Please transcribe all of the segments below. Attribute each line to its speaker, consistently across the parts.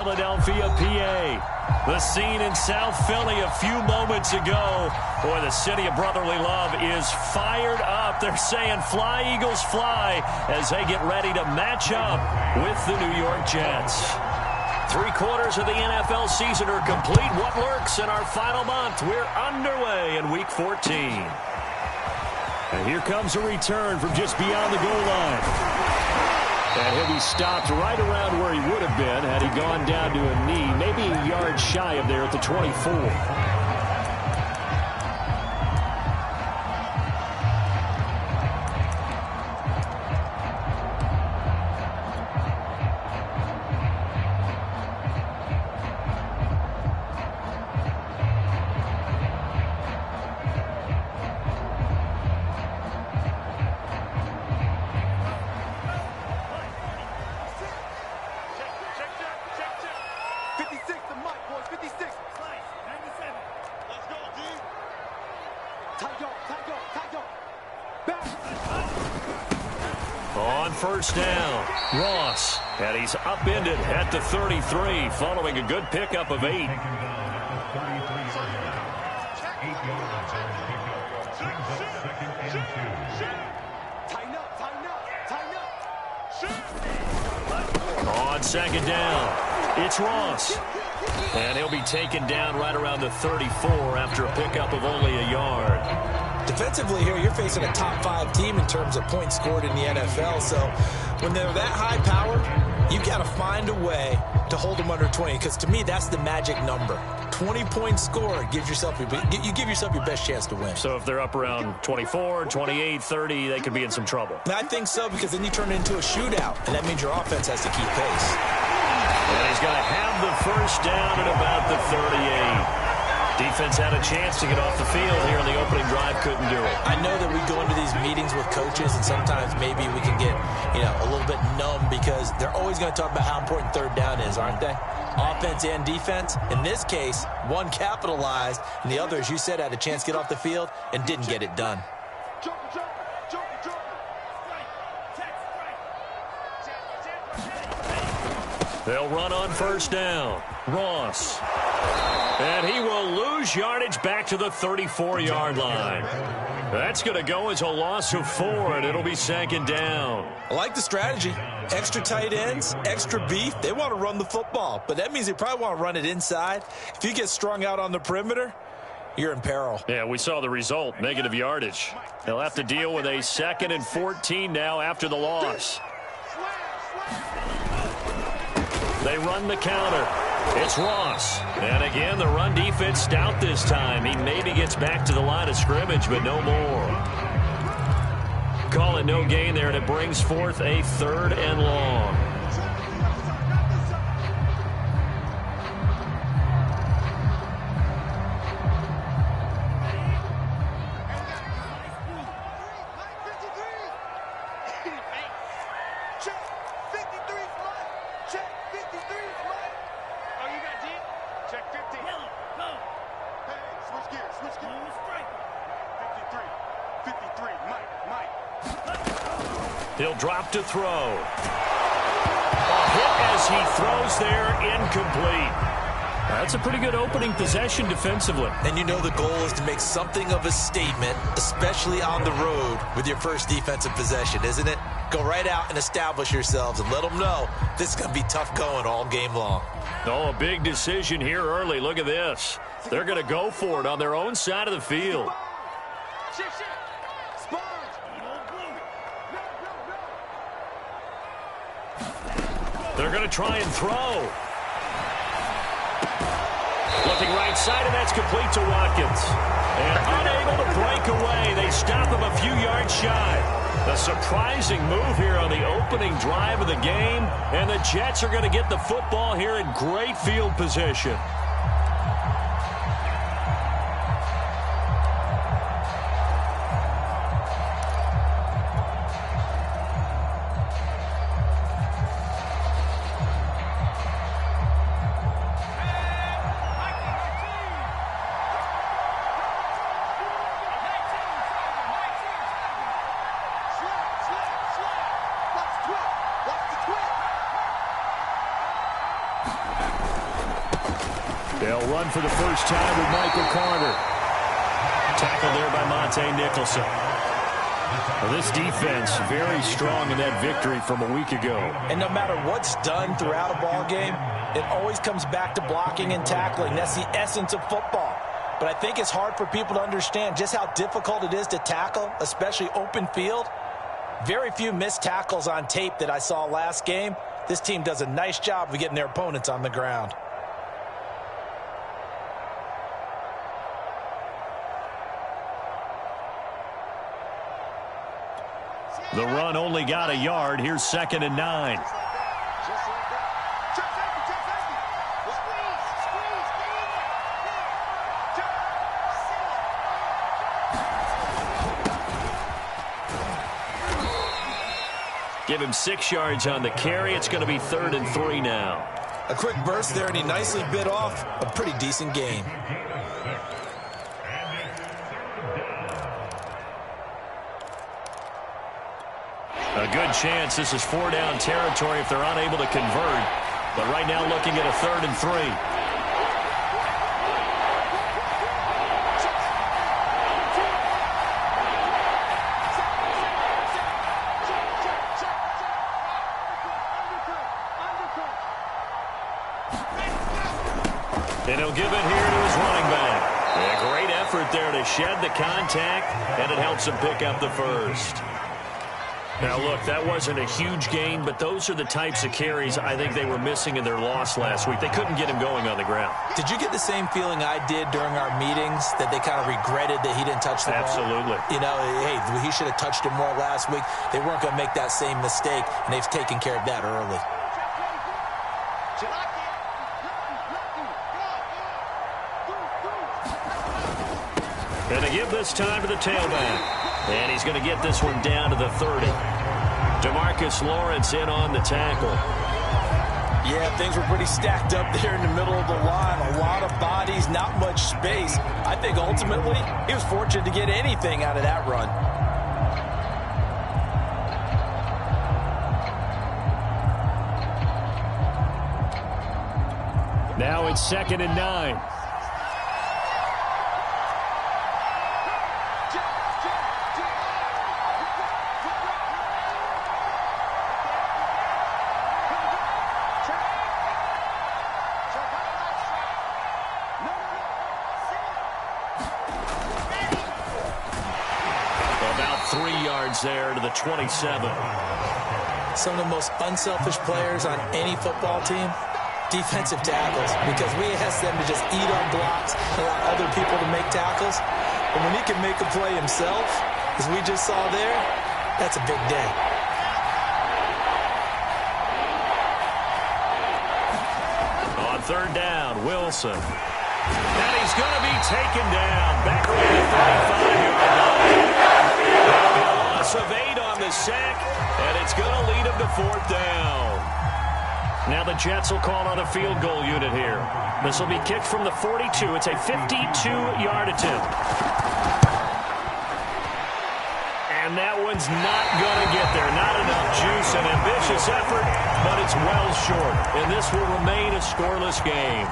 Speaker 1: Philadelphia, PA. The scene in South Philly a few moments ago. Boy, the city of brotherly love is fired up. They're saying fly, Eagles, fly, as they get ready to match up with the New York Jets. 3/4 of the NFL season are complete. What lurks in our final month? We're underway in Week 14. And here comes a return from just beyond the goal line. And he'll be stopped right around where he would have been had he gone down to a knee, maybe a yard shy of there at the 24. On first down, Ross, and he's upended at the 33 following a good pickup of 8. On second down, it's Ross, and he'll be taken down right around the 34 after a pickup of only a yard.
Speaker 2: Defensively here, you're facing a top 5 team in terms of points scored in the NFL. So when they're that high powered, you got to find a way to hold them under 20. Because to me, that's the magic number. 20 points scored, you give yourself your best chance to win.
Speaker 1: So if they're up around 24, 28, 30, they could be in some trouble.
Speaker 2: I think so, because then you turn it into a shootout, and that means your offense has to keep pace.
Speaker 1: And he's going to have the first down at about the 38. Defense had a chance to get off the field here in the opening drive, couldn't do it.
Speaker 2: I know that we go into these meetings with coaches, and sometimes maybe we can get, a little bit numb because they're always going to talk about how important third down is, aren't they? Offense and defense. In this case, one capitalized, and the other, as you said, had a chance to get off the field and didn't get it done.
Speaker 1: They'll run on first down. Ross. And he will lose yardage back to the 34-yard line. That's going to go as a loss of 4, and it'll be second down.
Speaker 2: I like the strategy. Extra tight ends, extra beef. They want to run the football, but that means they probably want to run it inside. If you get strung out on the perimeter, you're in peril.
Speaker 1: Yeah, we saw the result, negative yardage. They'll have to deal with a 2nd and 14 now after the loss. They run the counter. It's Ross. And again, the run defense stout this time. He maybe gets back to the line of scrimmage, but no more. Call it no gain there, and it brings forth a 3rd and long. He'll drop to throw. A hit as he throws there, incomplete. That's a pretty good opening possession defensively.
Speaker 2: And you know the goal is to make something of a statement, especially on the road with your first defensive possession, isn't it? Go right out and establish yourselves and let them know this is going to be tough going all game long.
Speaker 1: Oh, a big decision here early. Look at this. They're going to go for it on their own side of the field. They're going to try and throw. Looking right side, and that's complete to Watkins. And unable to break away. They stop him a few yards shy. A surprising move here on the opening drive of the game. And the Jets are going to get the football here in great field position. They'll run for the first time with Michael Carter. Tackled there by Monte Nicholson. Well, this defense very strong in that victory from a week ago.
Speaker 2: And no matter what's done throughout a ball game, it always comes back to blocking and tackling. That's the essence of football. But I think it's hard for people to understand just how difficult it is to tackle, especially open field. Very few missed tackles on tape that I saw last game. This team does a nice job of getting their opponents on the ground.
Speaker 1: The run only got a yard. Here's 2nd and 9. Give him 6 yards on the carry. It's going to be 3rd and 3 now.
Speaker 2: A quick burst there, and he nicely bit off a pretty decent gain.
Speaker 1: A good chance this is 4-down territory if they're unable to convert. But right now looking at a 3rd and 3. And he'll give it here to his running back. A great effort there to shed the contact, and it helps him pick up the first. Now, look, that wasn't a huge gain, but those are the types of carries I think they were missing in their loss last week. They couldn't get him going on the ground.
Speaker 2: Did you get the same feeling I did during our meetings, that they kind of regretted that he didn't touch the ball?
Speaker 1: Absolutely.
Speaker 2: You know, hey, he should have touched it more last week. They weren't going to make that same mistake, and they've taken care of that early.
Speaker 1: And they give this time to the tailback. And he's going to get this one down to the 30. DeMarcus Lawrence in on the tackle.
Speaker 2: Yeah, things were pretty stacked up there in the middle of the line. A lot of bodies, not much space. I think ultimately he was fortunate to get anything out of that run.
Speaker 1: Now it's 2nd and 9. There to the 27.
Speaker 2: Some of the most unselfish players on any football team, defensive tackles, because we ask them to just eat on blocks, allow other people to make tackles. But when he can make a play himself, as we just saw there, that's a big day.
Speaker 1: On 3rd down, Wilson. And he's going to be taken down. Back around the 35-yard line. Of 8 on the sack, and it's going to lead him to 4th down. Now the Jets will call on a field goal unit here. This will be kicked from the 42. It's a 52-yard attempt. And that one's not going to get there. Not enough juice, an ambitious effort, but it's well short. And this will remain a scoreless game.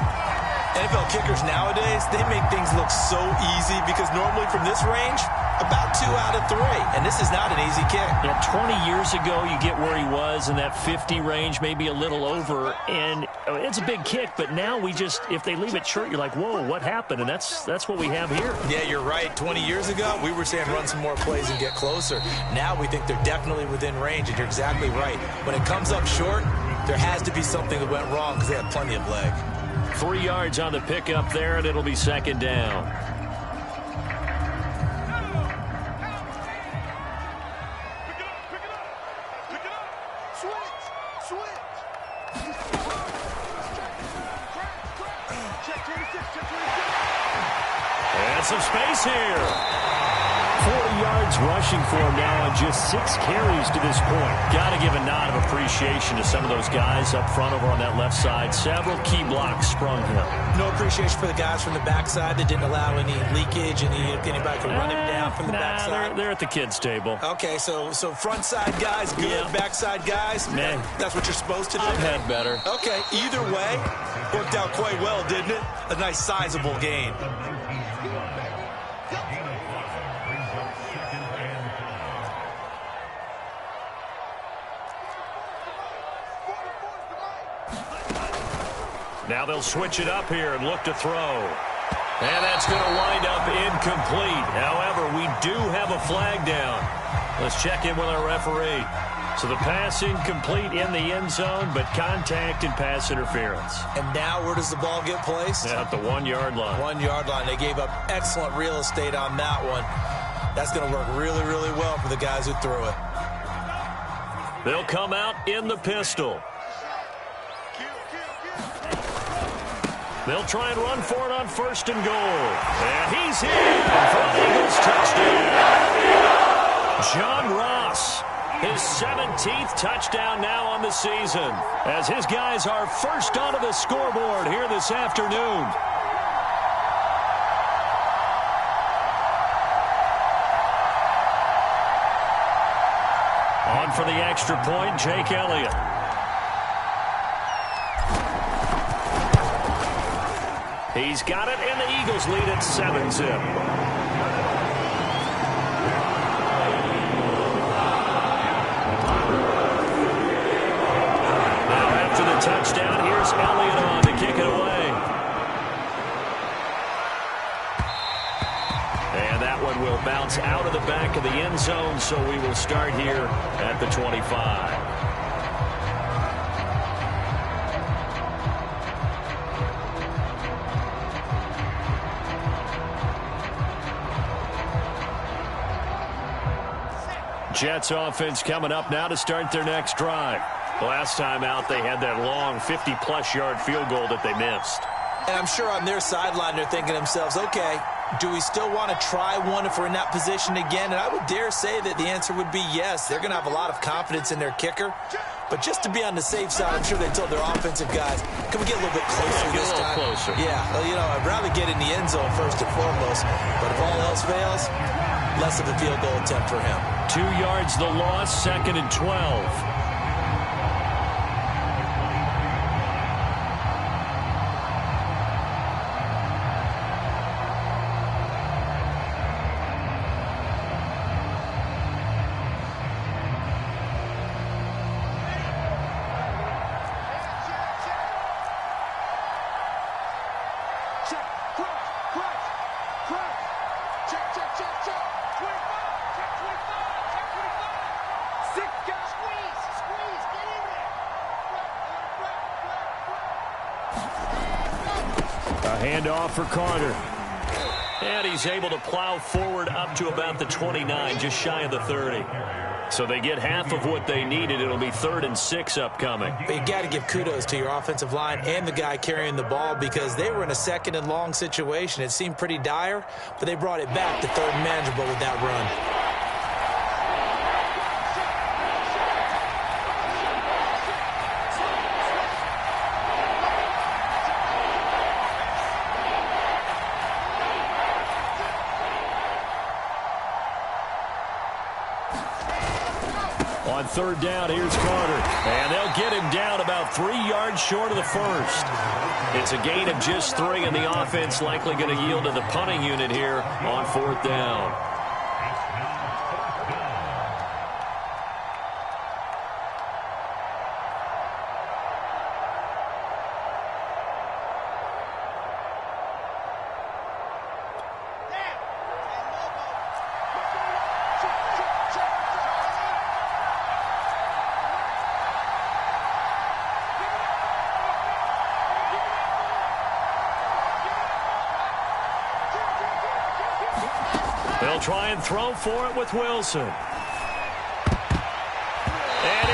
Speaker 2: NFL kickers nowadays, they make things look so easy because normally from this range, about 2 out of 3. And this is not an easy kick.
Speaker 1: Yeah, 20 years ago, you get where he was in that 50 range, maybe a little over. And it's a big kick, but now we just, if they leave it short, you're like, whoa, what happened? And that's what we have here.
Speaker 2: Yeah, you're right. 20 years ago, we were saying run some more plays and get closer. Now we think they're definitely within range, and you're exactly right. When it comes up short, there has to be something that went wrong because they have plenty of leg.
Speaker 1: 3 yards on the pickup there, and it'll be 2nd down. And some space here. 40 yards rushing for him now on just 6 carries to this point. Got to give a nod of appreciation to some of those guys up front over on that left side. Several key blocks sprung him.
Speaker 2: No appreciation for the guys from the backside that didn't allow any leakage and anybody could run him down from the backside.
Speaker 1: They're at the kids' table.
Speaker 2: Okay, so front side guys good, yeah. Backside guys,
Speaker 1: man,
Speaker 2: that's what you're supposed to do.
Speaker 1: I've had better.
Speaker 2: Okay, either way, worked out quite well, didn't a nice sizable gain.
Speaker 1: Now they'll switch it up here and look to throw. And that's going to wind up incomplete. However, we do have a flag down. Let's check in with our referee. So the pass incomplete in the end zone, but contact and pass interference.
Speaker 2: And now where does the ball get placed?
Speaker 1: At the 1-yard line.
Speaker 2: 1-yard line. They gave up excellent real estate on that one. That's going to work really, really well for the guys who threw it.
Speaker 1: They'll come out in the pistol. They'll try and run for it on 1st and goal. And he's in for the Eagles touchdown. John Ross, his 17th touchdown now on the season, as his guys are first onto the scoreboard here this afternoon. On for the extra point, Jake Elliott. He's got it, and the Eagles lead at 7-zip. Now after the touchdown, here's Elliott on to kick it away. And that one will bounce out of the back of the end zone, so we will start here at the 25. Jets offense coming up now to start their next drive. Last time out, they had that long 50-plus yard field goal that they missed.
Speaker 2: And I'm sure on their sideline they're thinking to themselves, okay, do we still want to try one if we're in that position again? And I would dare say that the answer would be yes. They're going to have a lot of confidence in their kicker. But just to be on the safe side, I'm sure they told their offensive guys, can we get a little bit closer this time?
Speaker 1: Closer.
Speaker 2: Yeah, well, you know, I'd rather get in the end zone first and foremost. But if all else fails, less of a field goal attempt for him.
Speaker 1: 2 yards the loss, 2nd and 12. Handoff for Carter. And he's able to plow forward up to about the 29, just shy of the 30. So they get half of what they needed. It'll be 3rd and 6 upcoming.
Speaker 2: But you got to give kudos to your offensive line and the guy carrying the ball, because they were in a 2nd and long situation. It seemed pretty dire, but they brought it back to 3rd and manageable with that run.
Speaker 1: On 3rd down, here's Carter. And they'll get him down about 3 yards short of the first. It's a gain of just 3, and the offense likely going to yield to the punting unit here on 4th down. They'll try and throw for it with Wilson. And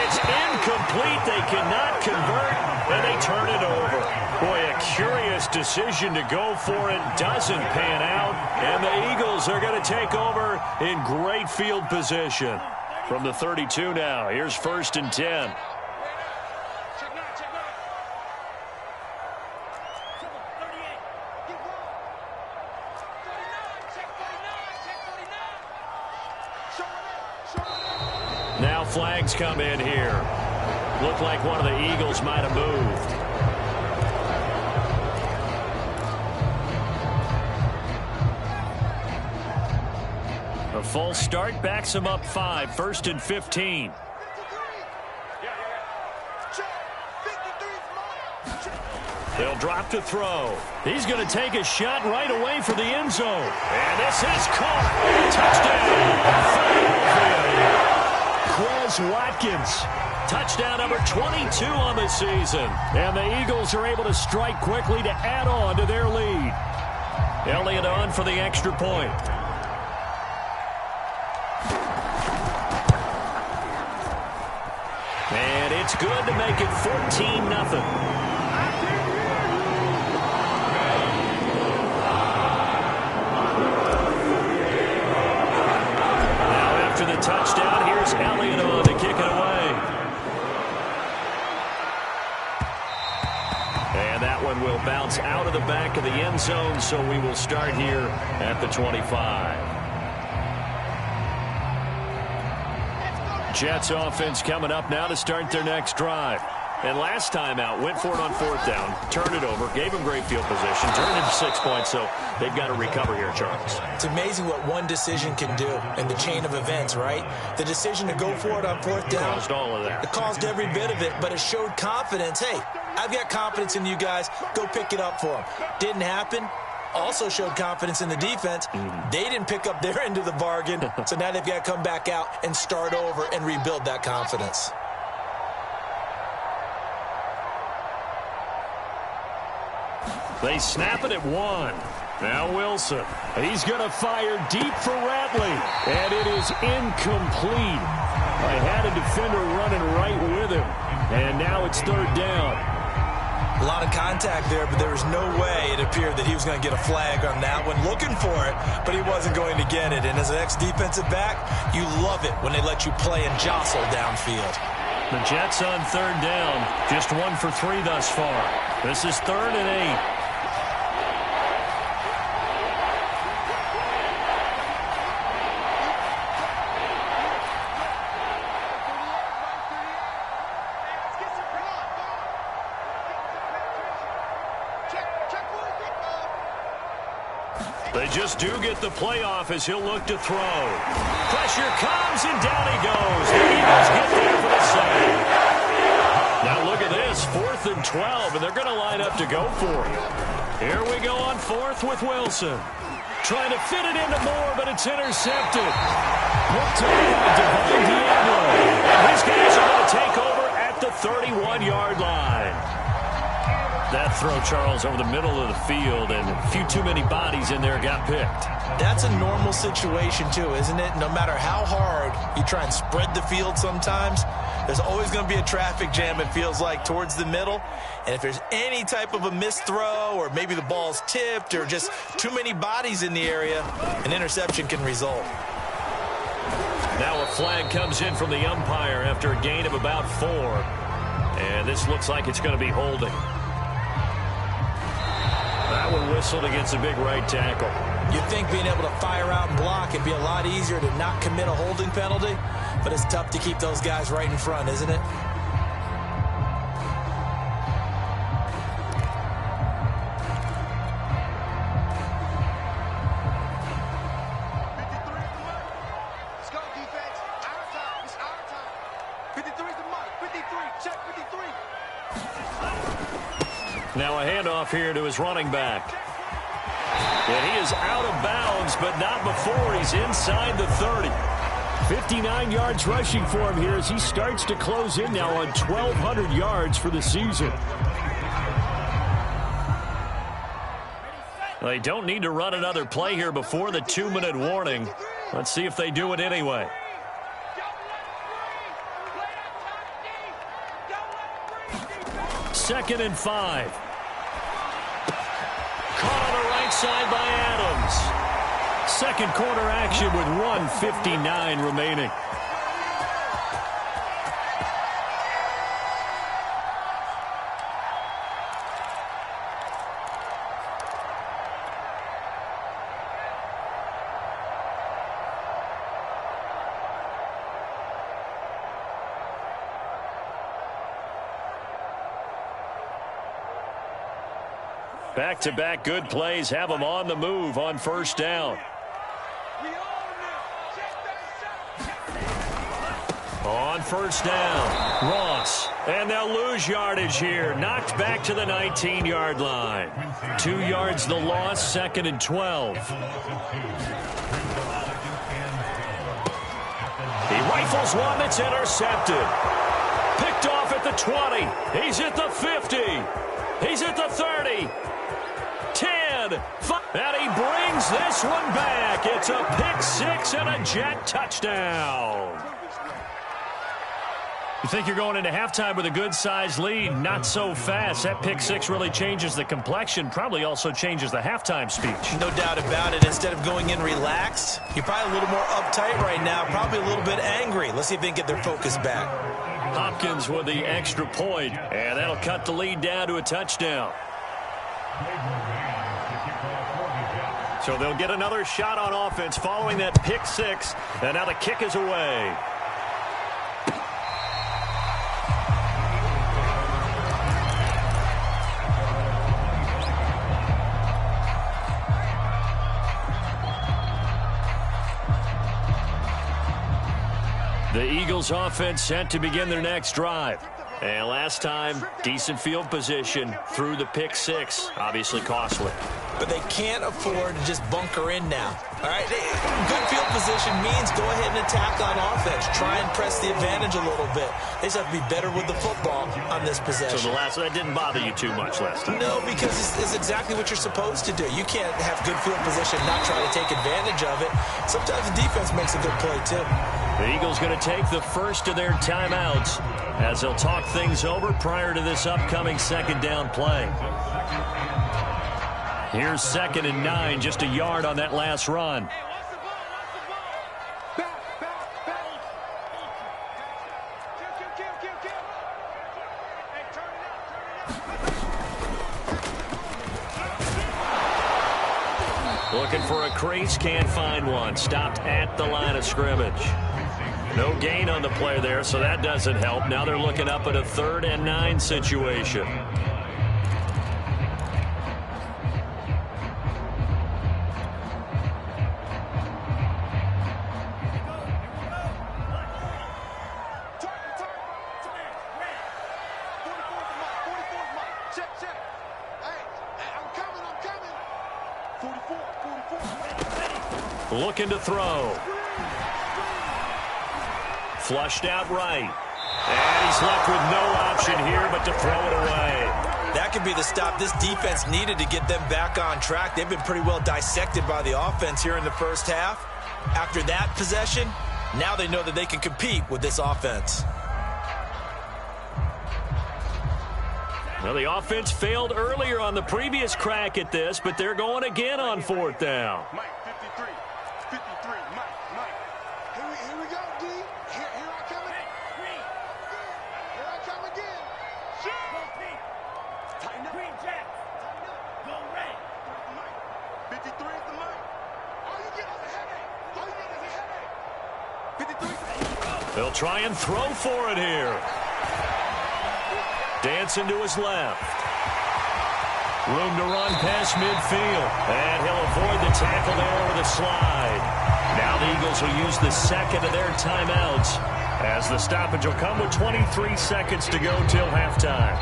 Speaker 1: it's incomplete. They cannot convert, and they turn it over. Boy, a curious decision to go for it. Doesn't pan out, and the Eagles are going to take over in great field position. From the 32 now, here's 1st and 10. Now flags come in here. Looked like one of the Eagles might have moved. false start backs him up 5, 1st and 15. They'll drop to throw. He's going to take a shot right away for the end zone. And this is caught. Touchdown, Philadelphia. Quez Watkins. Touchdown number 22 on the season. And the Eagles are able to strike quickly to add on to their lead. Elliott on for the extra point. And it's good to make it 14-0. Touchdown. Here's Elliott on to kick it away. And that one will bounce out of the back of the end zone, so we will start here at the 25. Jets offense coming up now to start their next drive. And last time out, went for it on 4th down, turned it over, gave them great field position, turned it to 6 points, so they've got to recover here, Charles.
Speaker 2: It's amazing what one decision can do in the chain of events, right? The decision to go for it on 4th down.
Speaker 1: Caused all of that.
Speaker 2: It caused every bit of it, but it showed confidence. Hey, I've got confidence in you guys. Go pick it up for them. Didn't happen. Also showed confidence in the defense. They didn't pick up their end of the bargain, so now they've got to come back out and start over and rebuild that confidence.
Speaker 1: They snap it at 1. Now Wilson. He's going to fire deep for Ratley. And it is incomplete. They had a defender running right with him. And now it's 3rd down.
Speaker 2: A lot of contact there, but there was no way it appeared that he was going to get a flag on that one. Looking for it, but he wasn't going to get it. And as an ex-defensive back, you love it when they let you play and jostle downfield.
Speaker 1: The Jets on 3rd down. Just 1 for 3 thus far. This is 3rd and 8. They just do get the playoff as he'll look to throw. Pressure comes, and down he goes. The Eagles get there for the save. Now look at this, 4th and 12, and they're going to line up to go for it. Here we go on 4th with Wilson. Trying to fit it into Moore, but it's intercepted. Hooked on by Devine Diablo. And his guys are going to take over at the 31-yard line. That throw, Charles, over the middle of the field, and a few too many bodies in there got picked.
Speaker 2: That's a normal situation, too, isn't it? No matter how hard you try and spread the field sometimes, there's always going to be a traffic jam, it feels like, towards the middle. And if there's any type of a missed throw, or maybe the ball's tipped, or just too many bodies in the area, an interception can result.
Speaker 1: Now a flag comes in from the umpire after a gain of about 4. And this looks like it's going to be holding. That one whistled against a big right tackle.
Speaker 2: You'd think being able to fire out and block it'd be a lot easier to not commit a holding penalty, but it's tough to keep those guys right in front, isn't it?
Speaker 3: Let's go, defense. Our time. It's our time. 53 is the mark. 53. Check 53.
Speaker 1: Now a handoff here to his running back. And he is out of bounds, but not before he's inside the 30. 59 yards rushing for him here as he starts to close in now on 1,200 yards for the season. They don't need to run another play here before the 2-minute warning. Let's see if they do it anyway. Second and 5. Caught on the right side by Adams. Second quarter action with 1:59 remaining. Back-to-back good plays have them on the move on 1st down. On first down, Ross. And they'll lose yardage here. Knocked back to the 19-yard line. 2 yards the loss, 2nd and 12. He rifles one that's intercepted. Picked off at the 20. He's at the 50. He's at the 30. 10. 5. And he brings this one back. It's a pick six and a Jet touchdown. You think you're going into halftime with a good-sized lead. Not so fast. That pick six really changes the complexion. Probably also changes the halftime speech.
Speaker 2: No doubt about it. Instead of going in relaxed, you're probably a little more uptight right now. Probably a little bit angry. Let's see if they can get their focus back.
Speaker 1: Hopkins with the extra point, and that'll cut the lead down to a touchdown. So they'll get another shot on offense following that pick six, and now the kick is away. The Eagles offense set to begin their next drive. And last time, decent field position through the pick six. Obviously costly.
Speaker 2: But they can't afford to just bunker in now. All right, good field position means go ahead and attack on offense. Try and press the advantage a little bit. They just have to be better with the football on this possession.
Speaker 1: So that didn't bother you too much last time?
Speaker 2: No, because it's exactly what you're supposed to do. You can't have good field position and not try to take advantage of it. Sometimes the defense makes a good play, too.
Speaker 1: The Eagles going to take the first of their timeouts as they'll talk things over prior to this upcoming second down play. Here's 2nd and 9, just a yard on that last run. Looking for a crease, can't find one. Stopped at the line of scrimmage. No gain on the play there, so that doesn't help. Now they're looking up at a 3rd and 9 situation. Looking to throw. Flushed out right. And he's left with no option here but to throw it away.
Speaker 2: That could be the stop this defense needed to get them back on track. They've been pretty well dissected by the offense here in the first half. After that possession, now they know that they can compete with this offense.
Speaker 1: Well, the offense failed earlier on the previous crack at this, but they're going again on 4th down.
Speaker 3: Mike, 53. 53, Mike. Here we go, D. Here I come again. Here I come again. Shoot! Tighten up. Green Jack. Go red. Mike. 53 is the Mike. All you get is a headache. All you get is a headache. 53.
Speaker 1: They'll try and throw for it here. Dancing to his left. Room to run past midfield. And he'll avoid the tackle there with a slide. Now the Eagles will use the second of their timeouts as the stoppage will come with 23 seconds to go till halftime.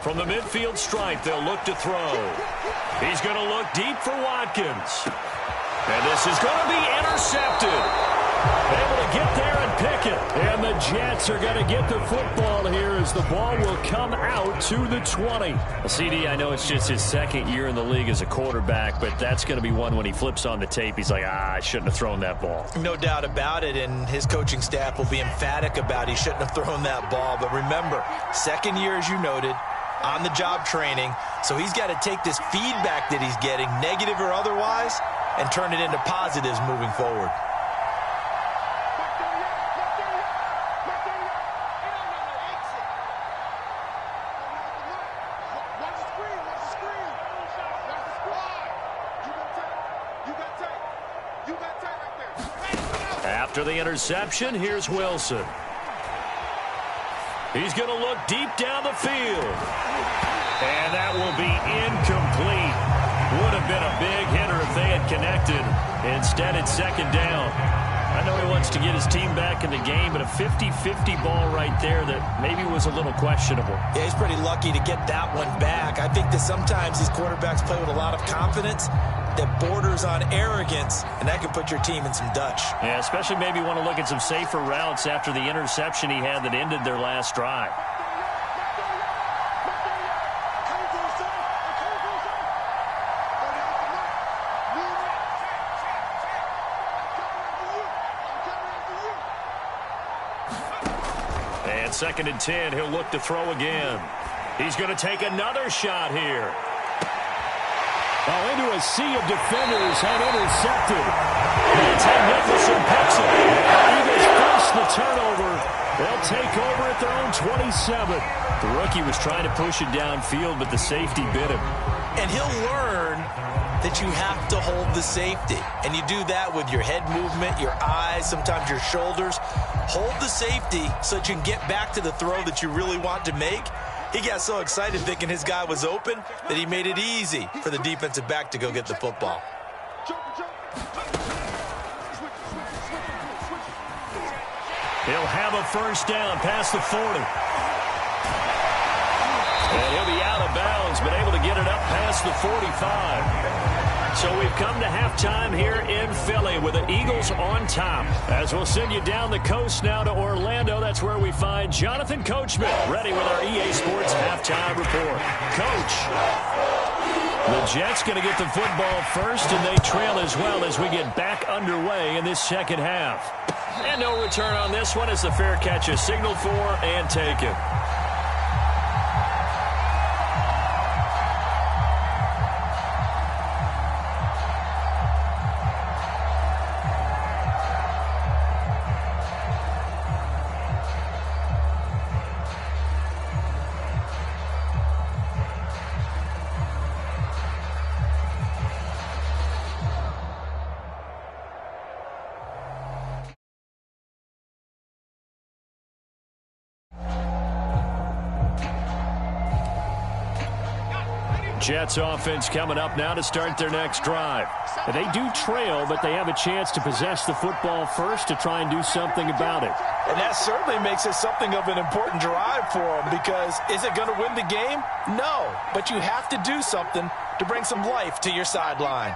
Speaker 1: From the midfield stripe, they'll look to throw. He's going to look deep for Watkins. And this is going to be intercepted. Able to get there and pick it. And the Jets are going to get the football here as the ball will come out to the 20. CD, I know it's just his 2nd year in the league as a quarterback, but that's going to be one when he flips on the tape. He's like, I shouldn't have thrown that ball.
Speaker 2: No doubt about it, and his coaching staff will be emphatic about he shouldn't have thrown that ball. But remember, 2nd year, as you noted, on-the-job training, so he's got to take this feedback that he's getting, negative or otherwise, and turn it into positives moving forward.
Speaker 1: After the interception, here's Wilson. He's going to look deep down the field. And that will be incomplete. Would have been a big hitter if they had connected. Instead, it's second down. I know he wants to get his team back in the game, but a 50-50 ball right there that maybe was a little questionable.
Speaker 2: Yeah, he's pretty lucky to get that one back. I think that sometimes these quarterbacks play with a lot of confidence that borders on arrogance, and that can put your team in some Dutch.
Speaker 1: Yeah, especially maybe want to look at some safer routes after the interception he had that ended their last drive. And 2nd and 10, he'll look to throw again. He's going to take another shot here.
Speaker 4: Oh, into a sea of defenders and intercepted.
Speaker 1: Ted Nicholson picks it. Eagles force the turnover. They'll take over at their own 27. The rookie was trying to push it downfield, but the safety bit him.
Speaker 2: And he'll learn that you have to hold the safety. And you do that with your head movement, your eyes, sometimes your shoulders. Hold the safety so that you can get back to the throw that you really want to make. He got so excited thinking his guy was open that he made it easy for the defensive back to go get the football.
Speaker 1: He'll have a first down past the 40. And he'll be out of bounds, but able to get it up past the 45. So we've come to halftime here in Philly with the Eagles on top. As we'll send you down the coast now to Orlando, that's where we find Jonathan Coachman ready with our EA Sports halftime report. Coach, the Jets going to get the football first, and they trail as well as we get back underway in this second half. And no return on this one as the fair catch is signaled for and taken. Jets offense coming up now to start their next drive. They do trail, but they have a chance to possess the football first to try and do something about it.
Speaker 2: And that certainly makes it something of an important drive for them, because is it going to win the game? No, but you have to do something to bring some life to your sideline.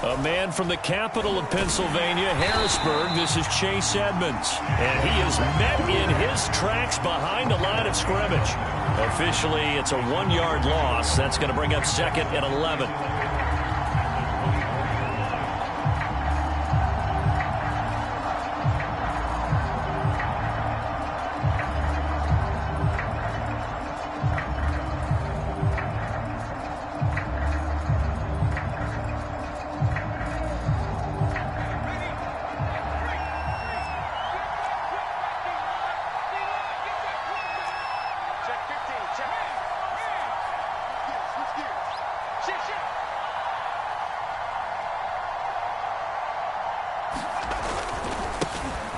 Speaker 1: A man from the capital of Pennsylvania, Harrisburg. This is Chase Edmonds. And he is met in his tracks behind the line of scrimmage. Officially, it's a 1-yard loss. That's going to bring up 2nd and 11.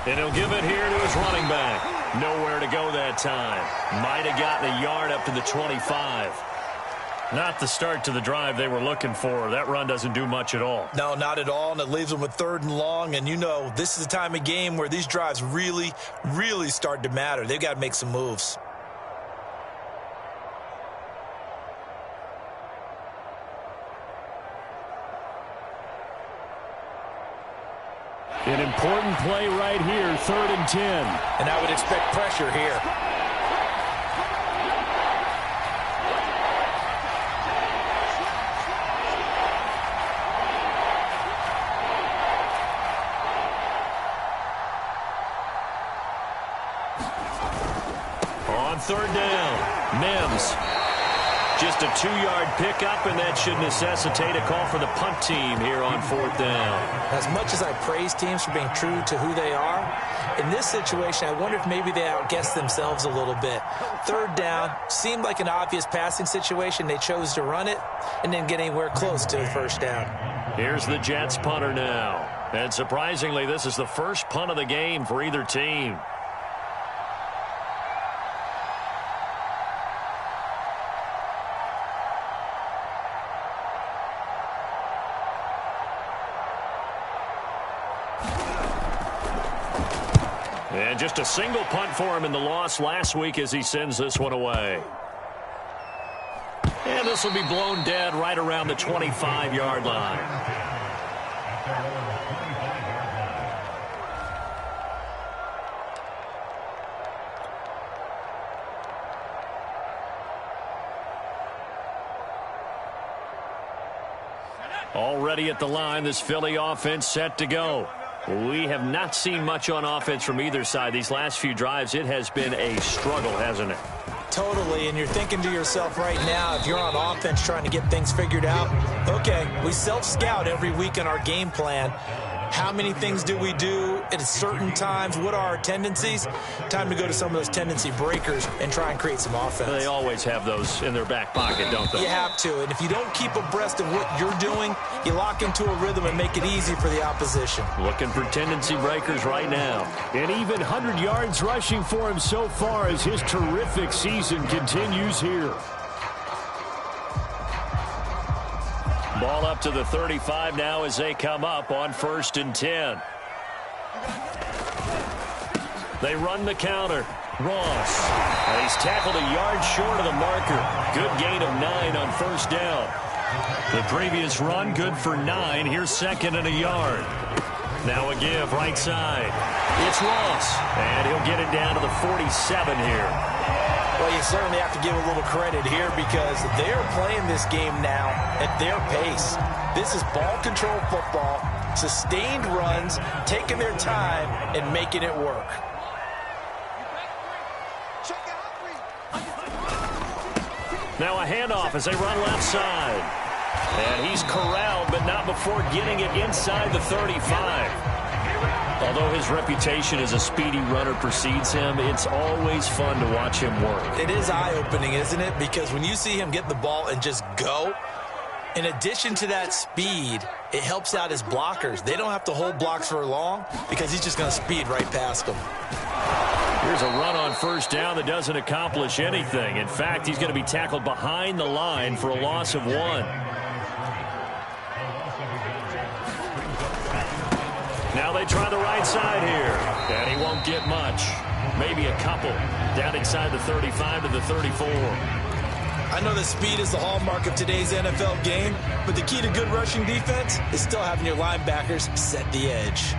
Speaker 1: And he'll give it here to his running back. Nowhere to go that time. Might have gotten a yard up to the 25. Not the start to the drive they were looking for. That run doesn't do much at all.
Speaker 2: No, not at all, and it leaves them with 3rd and long. And you know, this is the time of game where these drives really, really start to matter. They've got to make some moves.
Speaker 4: An important play right here, 3rd and 10.
Speaker 2: And I would expect pressure here.
Speaker 1: On 3rd down, Mims. Just a 2-yard pickup, and that should necessitate a call for the punt team here on 4th down.
Speaker 2: As much as I praise teams for being true to who they are, in this situation, I wonder if maybe they outguessed themselves a little bit. 3rd down seemed like an obvious passing situation. They chose to run it and didn't get anywhere close to the 1st down.
Speaker 1: Here's the Jets punter now. And surprisingly, this is the first punt of the game for either team. And just a single punt for him in the loss last week as he sends this one away. And this will be blown dead right around the 25-yard line. Already at the line, this Philly offense set to go. We have not seen much on offense from either side. These last few drives, it has been a struggle, hasn't it?
Speaker 2: Totally, and you're thinking to yourself right now, if you're on offense trying to get things figured out, okay, we self-scout every week in our game plan. How many things do we do at certain times? What are our tendencies? Time to go to some of those tendency breakers and try and create some offense.
Speaker 1: They always have those in their back pocket, don't they?
Speaker 2: You have to, and if you don't keep abreast of what you're doing, you lock into a rhythm and make it easy for the opposition.
Speaker 1: Looking for tendency breakers right now.
Speaker 4: And even 100 yards rushing for him so far as his terrific season continues here.
Speaker 1: Ball up to the 35 now as they come up on 1st and 10. They run the counter. Ross. And he's tackled a yard short of the marker. Good gain of 9 on 1st down. The previous run good for 9. Here's 2nd and a yard. Now a give right side. It's Ross. And he'll get it down to the 47 here.
Speaker 2: Well, you certainly have to give a little credit here because they're playing this game now at their pace. This is ball control football, sustained runs, taking their time and making it work.
Speaker 1: Now a handoff as they run left side. And he's corralled, but not before getting it inside the 35. Although his reputation as a speedy runner precedes him, it's always fun to watch him work.
Speaker 2: It is eye-opening, isn't it? Because when you see him get the ball and just go, in addition to that speed, it helps out his blockers. They don't have to hold blocks for long because he's just going to speed right past them.
Speaker 1: Here's a run on 1st down that doesn't accomplish anything. In fact, he's going to be tackled behind the line for a loss of 1. Now they try the right side here, and he won't get much. Maybe a couple. Down inside the 35 to the 34.
Speaker 2: I know that speed is the hallmark of today's NFL game, but the key to good rushing defense is still having your linebackers set the edge.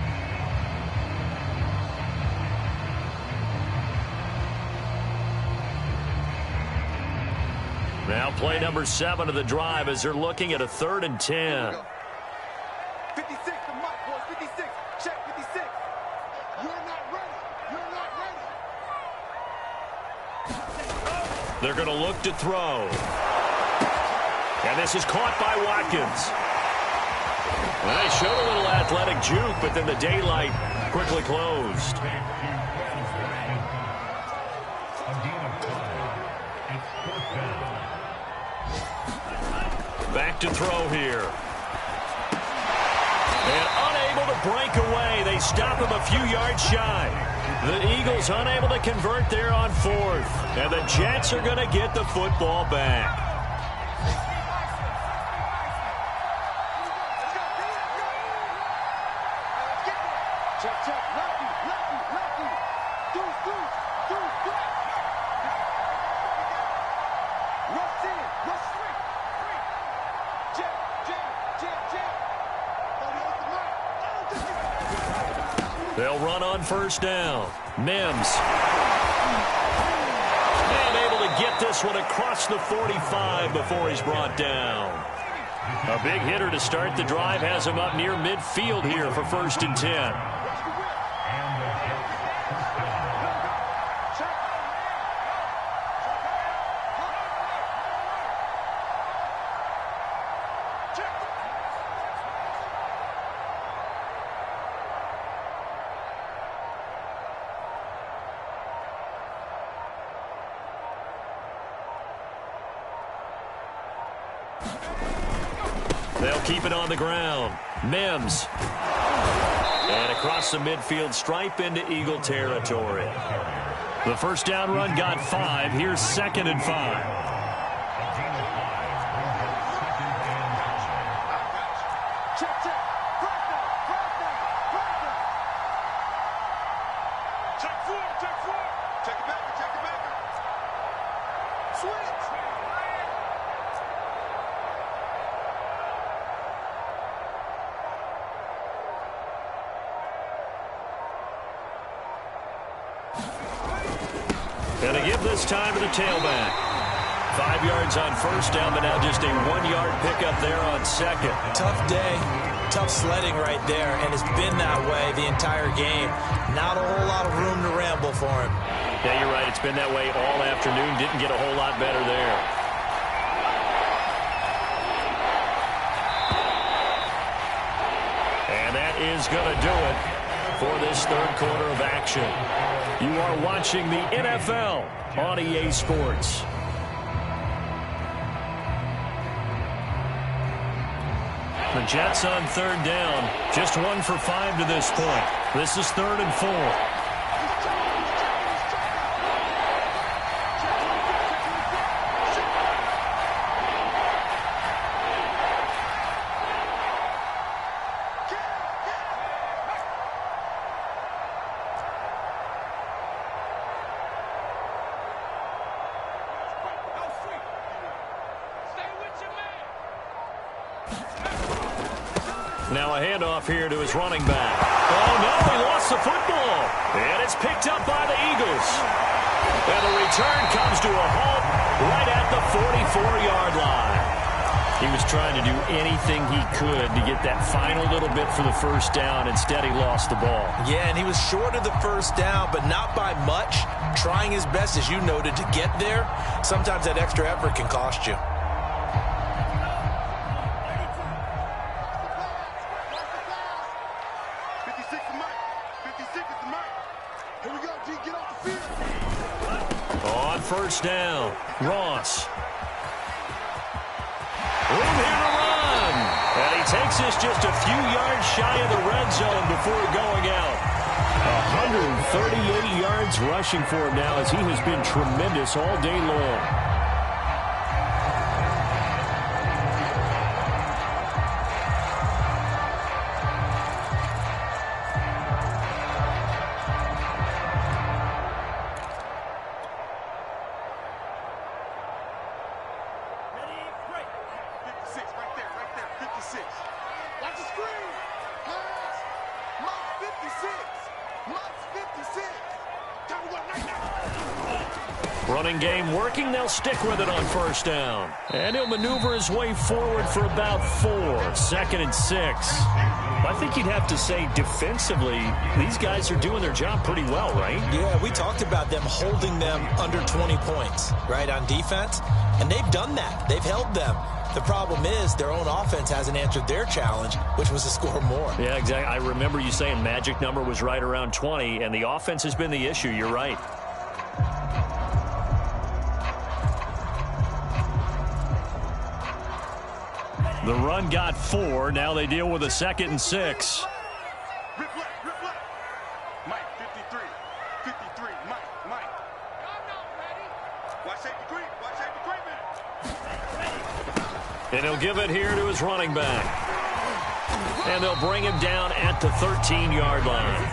Speaker 1: Now play number 7 of the drive as they're looking at a 3rd and 10.
Speaker 3: 56, the mic, boys, 56. Check 56. You're not ready. You're not ready.
Speaker 1: They're going to look to throw. And this is caught by Watkins. Well, they showed a little athletic juke, but then the daylight quickly closed. Back to throw here. And unable to break away. They stop him a few yards shy. The Eagles unable to convert there on 4th. And the Jets are going to get the football back.
Speaker 3: Check, check. Lefty, lefty, lefty. Deuce, deuce, deuce, deuce. Rush in, rush straight. Jab, jab, jab, jab.
Speaker 1: They'll run on 1st down. Mims. And able to get this one across the 45 before he's brought down. A big hitter to start the drive has him up near midfield here for 1st and 10. They'll keep it on the ground. Mims. And across the midfield stripe into Eagle territory. The first down run got 5. Here's 2nd and 5.
Speaker 4: And to give this time to the tailback. 5 yards on first down, but now just a 1-yard pickup there on 2nd.
Speaker 2: Tough day, tough sledding right there, and it's been that way the entire game. Not a whole lot of room to ramble for him.
Speaker 1: Yeah, you're right. It's been that way all afternoon. Didn't get a whole lot better there. And that is going to do it for this third quarter of action. You are watching the NFL on EA Sports. The Jets on 3rd down. Just 1 for 5 to this point. This is 3rd and 4. Now a handoff here to his running back. Oh, no, he lost the football. And it's picked up by the Eagles. And the return comes to a halt right at the 44-yard line. He was trying to do anything he could to get that final little bit for the first down. Instead, he lost the ball.
Speaker 2: Yeah, and he was short of the first down, but not by much. Trying his best, as you noted, to get there. Sometimes that extra effort can cost you.
Speaker 1: First down, Ross. Room here to run. And he takes this just a few yards shy of the red zone before going out.
Speaker 4: 138 yards rushing for him now as he has been tremendous all day long.
Speaker 1: Running game working. They'll stick with it on first down. And he'll maneuver his way forward for about 4. 2nd and 6. I think you'd have to say defensively, these guys are doing their job pretty well, right?
Speaker 2: Yeah, we talked about them holding them under 20 points, right, on defense. And they've done that. They've held them. The problem is their own offense hasn't answered their challenge, which was to score more.
Speaker 1: Yeah, exactly. I remember you saying magic number was right around 20, and the offense has been the issue. You're right. The run got 4. Now they deal with a 2nd and 6.
Speaker 3: Rip left. Mike, 53. 53. Mike. I'm not ready. Watch safety creep.
Speaker 1: And he'll give it here to his running back. And they'll bring him down at the 13-yard line.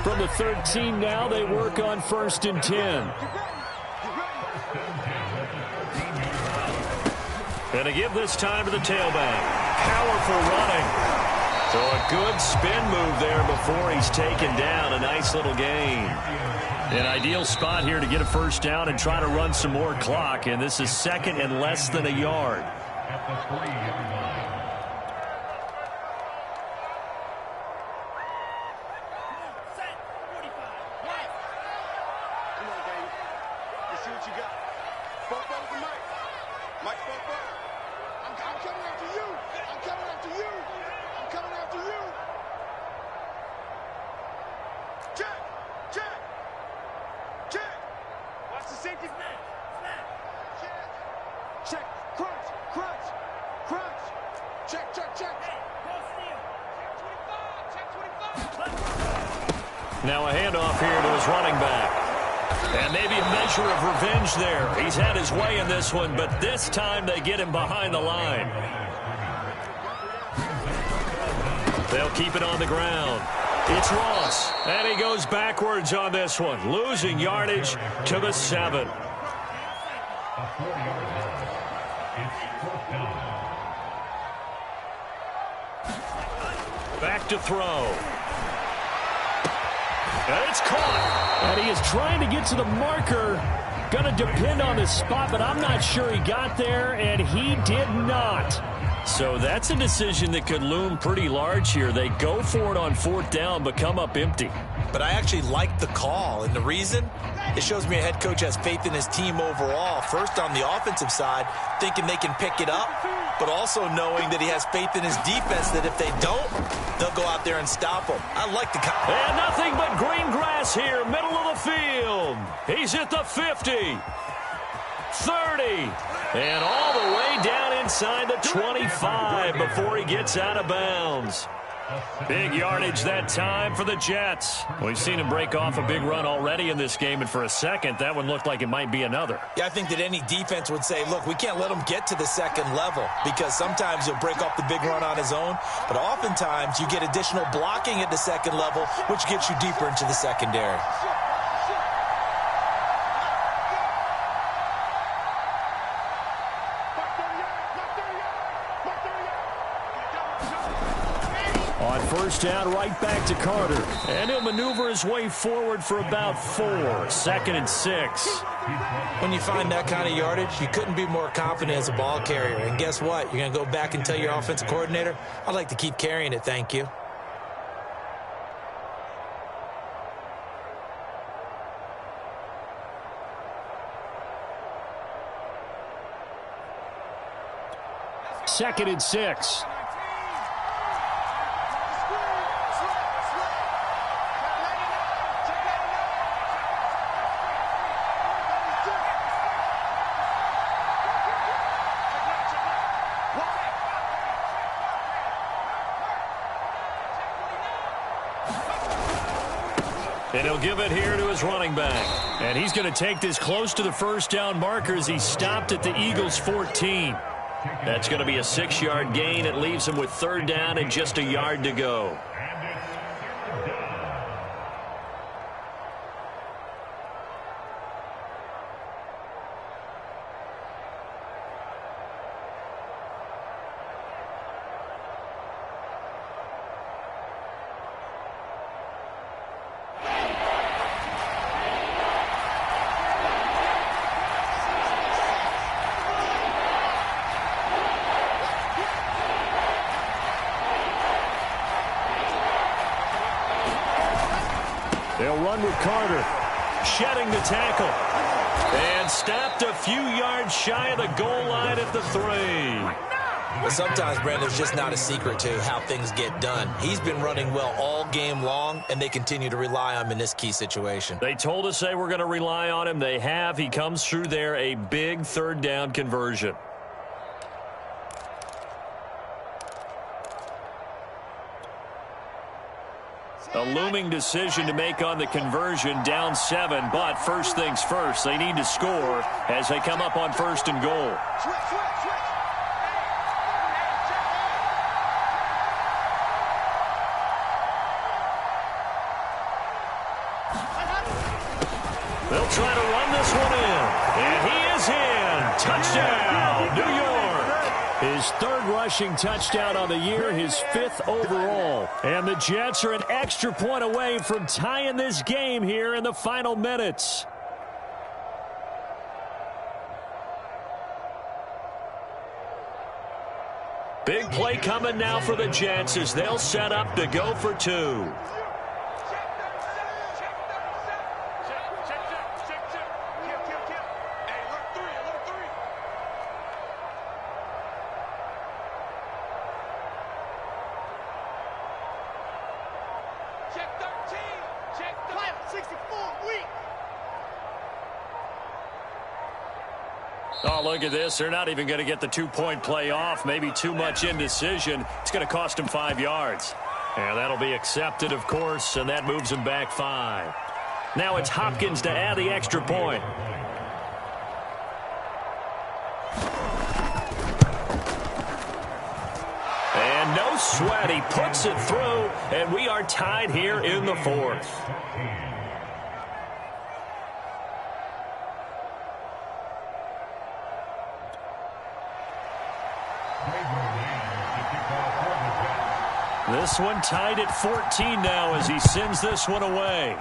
Speaker 4: From the 13 now, they work on 1st and 10.
Speaker 1: And to give this time to the tailback. Powerful running. So a good spin move there before he's taken down. A nice little gain. An ideal spot here to get a first down and try to run some more clock. And this is 2nd and less than a yard.
Speaker 5: At the 3 yard line.
Speaker 3: Check. Check 25.
Speaker 1: Now a handoff here to his running back. And maybe a measure of revenge there. He's had his way in this one, but this time they get him behind the line. They'll keep it on the ground. It's Ross, and he goes backwards on this one, losing yardage to the 7. Back to throw. And it's caught.
Speaker 4: And he is trying to get to the marker. Going to depend on the spot, but I'm not sure he got there, and he did not.
Speaker 1: So that's a decision that could loom pretty large here. They go for it on 4th down, but come up empty.
Speaker 2: But I actually like the call, and the reason? It shows me a head coach has faith in his team overall. First, on the offensive side, thinking they can pick it up, but also knowing that he has faith in his defense that if they don't, they'll go out there and stop them. I like the call.
Speaker 1: And nothing but green grass here, middle of the field. He's at the 50. 30. And all the way down inside the 25 before he gets out of bounds. Big yardage that time for the Jets. We've seen him break off a big run already in this game, and for a second, that one looked like it might be another.
Speaker 2: Yeah, I think that any defense would say, look, we can't let him get to the second level because sometimes he'll break off the big run on his own, but oftentimes you get additional blocking at the second level, which gets you deeper into the secondary.
Speaker 4: On 1st down, right back to Carter.
Speaker 1: And he'll maneuver his way forward for about 4. 2nd and 6.
Speaker 2: When you find that kind of yardage, you couldn't be more confident as a ball carrier. And guess what? You're going to go back and tell your offensive coordinator, I'd like to keep carrying it, thank you.
Speaker 4: Second and 6.
Speaker 1: And he'll give it here to his running back. And he's going to take this close to the 1st down marker as he stopped at the Eagles' 14. That's going to be a 6-yard gain. It leaves him with 3rd down and just a yard to go.
Speaker 4: They'll run with Carter.
Speaker 1: Shedding the tackle. And stopped a few yards shy of the goal line at the 3.
Speaker 2: But sometimes, Brandon, it's just not a secret to how things get done. He's been running well all game long, and they continue to rely on him in this key situation.
Speaker 1: They told us they were going to rely on him. They have. He comes through there, a big 3rd down conversion. A looming decision to make on the conversion, down 7, but first things first, they need to score as they come up on 1st and goal. They'll try to run this one in, and he is in. Touchdown, New York.
Speaker 4: His 3rd rushing touchdown on the year, his 5th overall. And the Jets are an extra point away from tying this game here in the final minutes.
Speaker 1: Big play coming now for the Jets as they'll set up to go for 2. Oh, look at this. They're not even going to get the 2-point play off. Maybe too much indecision. It's going to cost them 5 yards.
Speaker 4: And that'll be accepted, of course, and that moves him back 5. Now it's Hopkins to add the extra point. And no sweat. He puts it through, and we are tied here in the 4th. This one tied at 14 now as he sends this one away.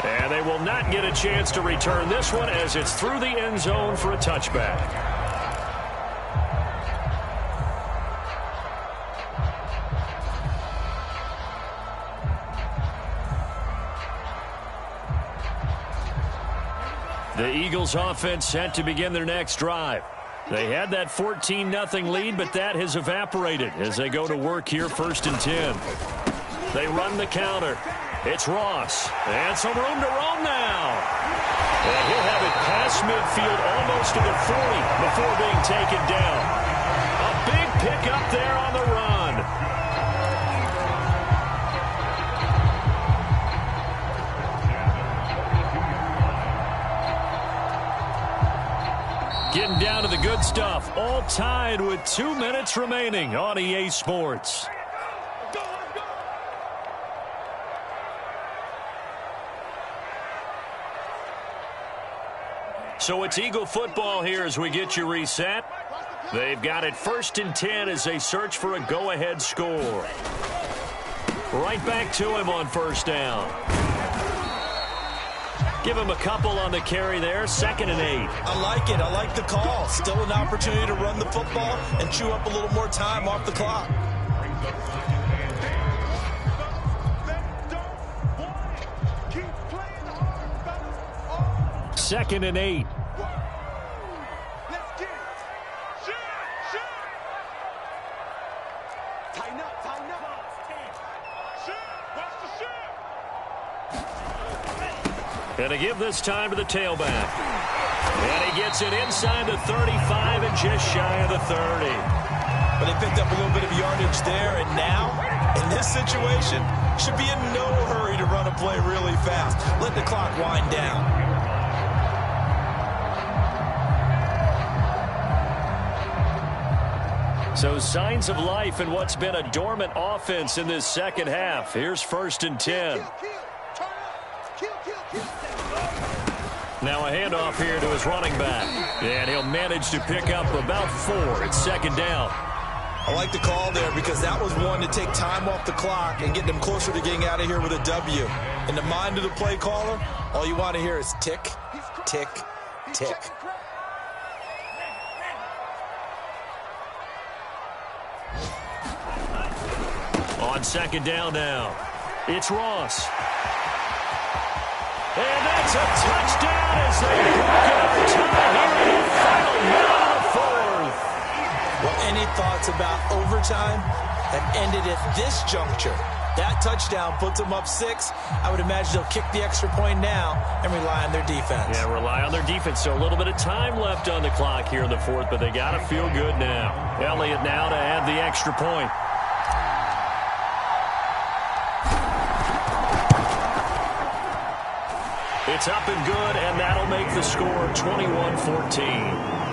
Speaker 4: And they will not get a chance to return this one as it's through the end zone for a touchback. The Eagles offense set to begin their next drive. They had that 14-0 lead, but that has evaporated as they go to work here 1st and 10. They run the counter. It's Ross. And some room to roam now. And he'll have it past midfield almost to the 40 before being taken down. A big pickup there on the run. Getting down to the good stuff. All tied with 2 minutes remaining on EA Sports. So it's Eagle football here as we get you reset. They've got it 1st and 10 as they search for a go-ahead score. Right back to him on 1st down. Give him a couple on the carry there. 2nd and 8.
Speaker 2: I like it. I like the call. Still an opportunity to run the football and chew up a little more time off the clock.
Speaker 4: Second and 8.
Speaker 3: Let's get it. Shoot. Tighten up. Shoot. Watch the shoot.
Speaker 4: And to give this time to the tailback. And he gets it inside the 35 and just shy of the 30.
Speaker 2: But they picked up a little bit of yardage there, and now, in this situation, should be in no hurry to run a play really fast. Let the clock wind down.
Speaker 4: So signs of life in what's been a dormant offense in this second half. Here's 1st and 10. Now a handoff here to his running back. And he'll manage to pick up about 4. It's 2nd down.
Speaker 2: I like the call there because that was one to take time off the clock and get them closer to getting out of here with a W. In the mind of the play caller, all you want to hear is tick, tick, tick.
Speaker 4: On 2nd down now, it's Ross. And that's a touchdown as they broke our tie here in the final minute of the 4th.
Speaker 2: Well, any thoughts about overtime have ended at this juncture. That touchdown puts them up 6. I would imagine they'll kick the extra point now and rely on their defense.
Speaker 4: Yeah, rely on their defense. So a little bit of time left on the clock here in the 4th, but they got to feel good now. Elliott now to add the extra point. It's up and good, and that'll make the score 21-14.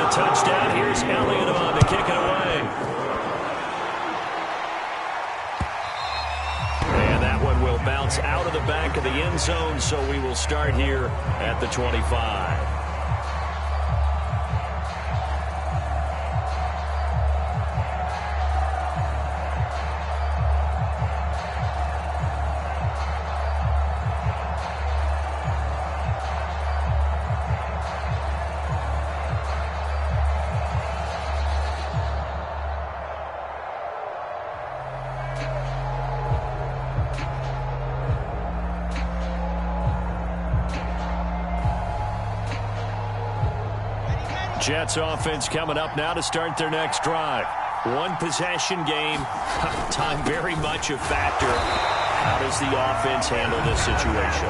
Speaker 4: Touchdown. Here's Elliott on to kick it away. And that one will bounce out of the back of the end zone, so we will start here at the 25. Jets offense coming up now to start their next drive.
Speaker 1: One possession game. Time very much a factor. How does the offense handle this situation?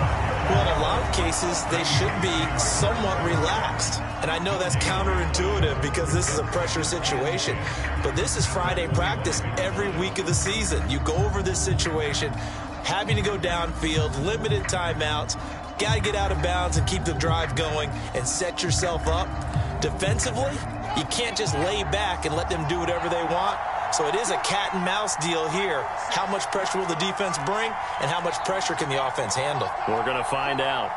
Speaker 2: Well, in a lot of cases, they should be somewhat relaxed. And I know that's counterintuitive because this is a pressure situation. But this is Friday practice every week of the season. You go over this situation, having to go downfield, limited timeouts, got to get out of bounds and keep the drive going and set yourself up. Defensively, you can't just lay back and let them do whatever they want. So it is a cat and mouse deal here. How much pressure will the defense bring, and how much pressure can the offense handle?
Speaker 1: We're going to find out.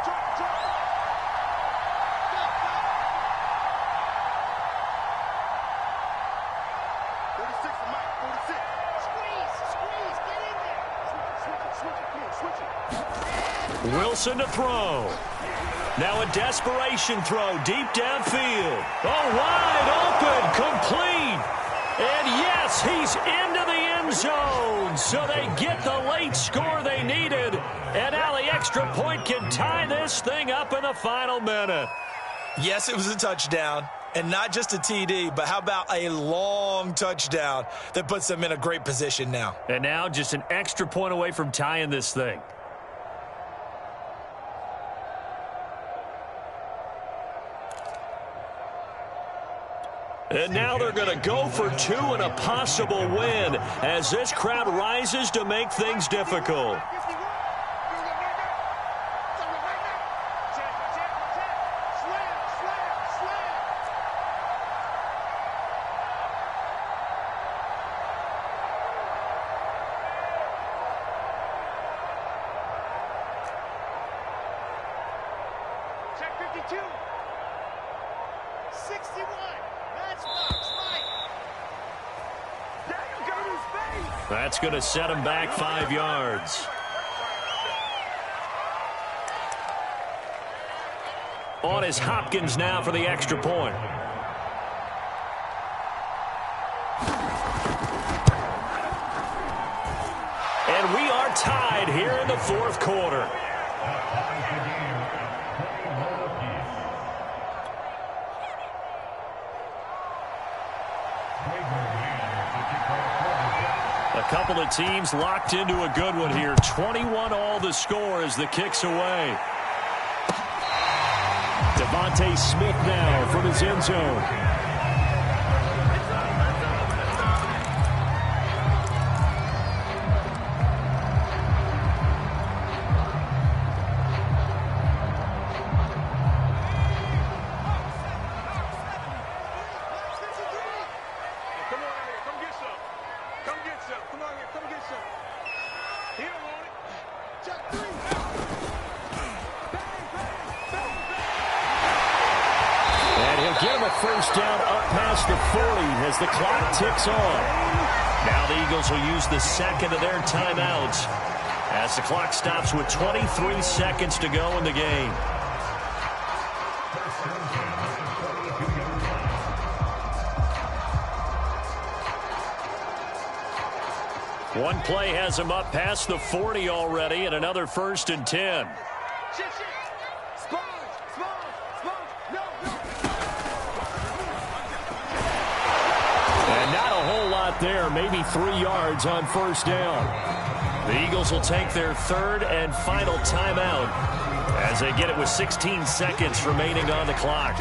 Speaker 1: Wilson to throw. Now a desperation throw deep downfield. Oh, wide open, complete. And yes, he's into the end zone. So they get the late score they needed. And now the extra point can tie this thing up in the final minute.
Speaker 2: Yes, it was a touchdown. And not just a TD, but how about a long touchdown that puts them in a great position now.
Speaker 1: And now just an extra point away from tying this thing. And now they're going to go for two and a possible win as this crowd rises to make things difficult.
Speaker 3: Check 52. 61.
Speaker 1: That's going to set him back 5 yards. On is Hopkins now for the extra point. And we are tied here in the fourth quarter. A couple of teams locked into a good one here. 21 all the score as the kick's away. Devontae Smith now from his end zone. First down up past the 40 as the clock ticks on. Now the Eagles will use the second of their timeouts as the clock stops with 23 seconds to go in the game. One play has him up past the 40 already, and another 1st and 10. There, maybe 3 yards on first down. The Eagles will take their third and final timeout as they get it with 16 seconds remaining on the clock.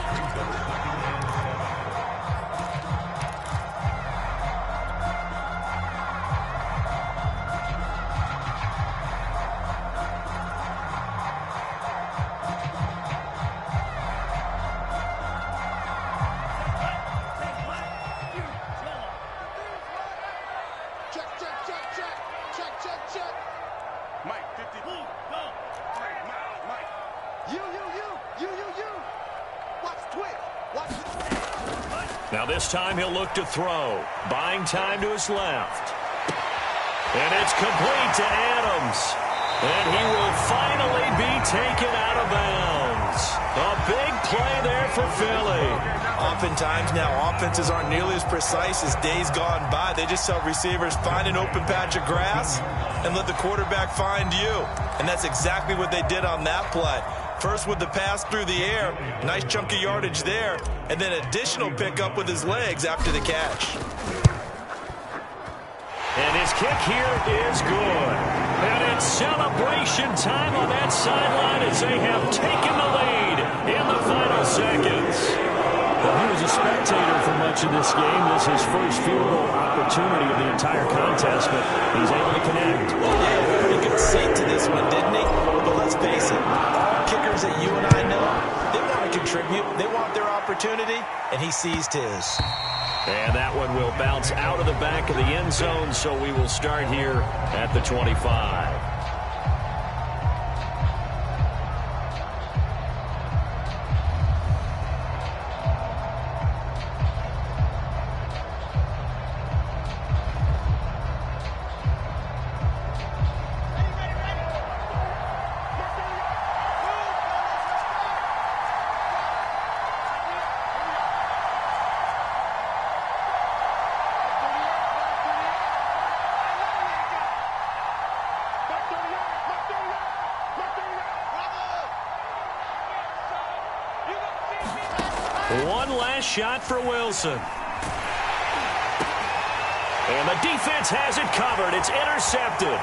Speaker 1: Now this time he'll look to throw. Buying time to his left. And it's complete to Adams. And he will finally be taken out of bounds. A big play there for Philly.
Speaker 2: Oftentimes now offenses aren't nearly as precise as days gone by. They just tell receivers, find an open patch of grass and let the quarterback find you. And that's exactly what they did on that play. First with the pass through the air, nice chunk of yardage there, and then additional pickup with his legs after the catch.
Speaker 1: His kick here is good. And it's celebration time on that sideline as they have taken the lead in the final seconds.
Speaker 4: Well, he was a spectator for much of this game. This is his first field goal opportunity of the entire contest, but he's able to connect.
Speaker 2: Yeah, pretty good seat to this one, didn't he? But let's face it, all kickers that you and I know, they want to contribute. They want their opportunity, and he seized his.
Speaker 1: And that one will bounce out of the back of the end zone, so we will start here at the 25. One last shot for Wilson. And the defense has it covered. It's intercepted.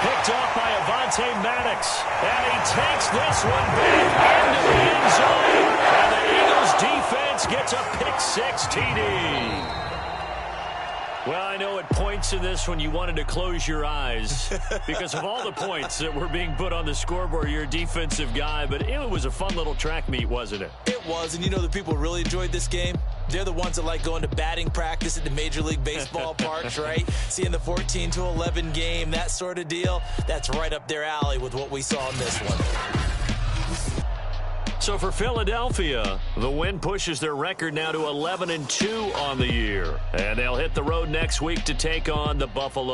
Speaker 1: Picked off by Avonte Maddox. And he takes this one back into the end zone. And the Eagles defense gets a pick-6 TD. Well, I know at points in this one you wanted to close your eyes because of all the points that were being put on the scoreboard. You're a defensive guy, but it was a fun little track meet, wasn't it?
Speaker 2: It was, and you know the people who really enjoyed this game? They're the ones that like going to batting practice at the Major League Baseball parks, right? Seeing the 14-11 game, that sort of deal. That's right up their alley with what we saw in this one.
Speaker 1: So for Philadelphia, the win pushes their record now to 11-2 on the year. And they'll hit the road next week to take on the Buffalo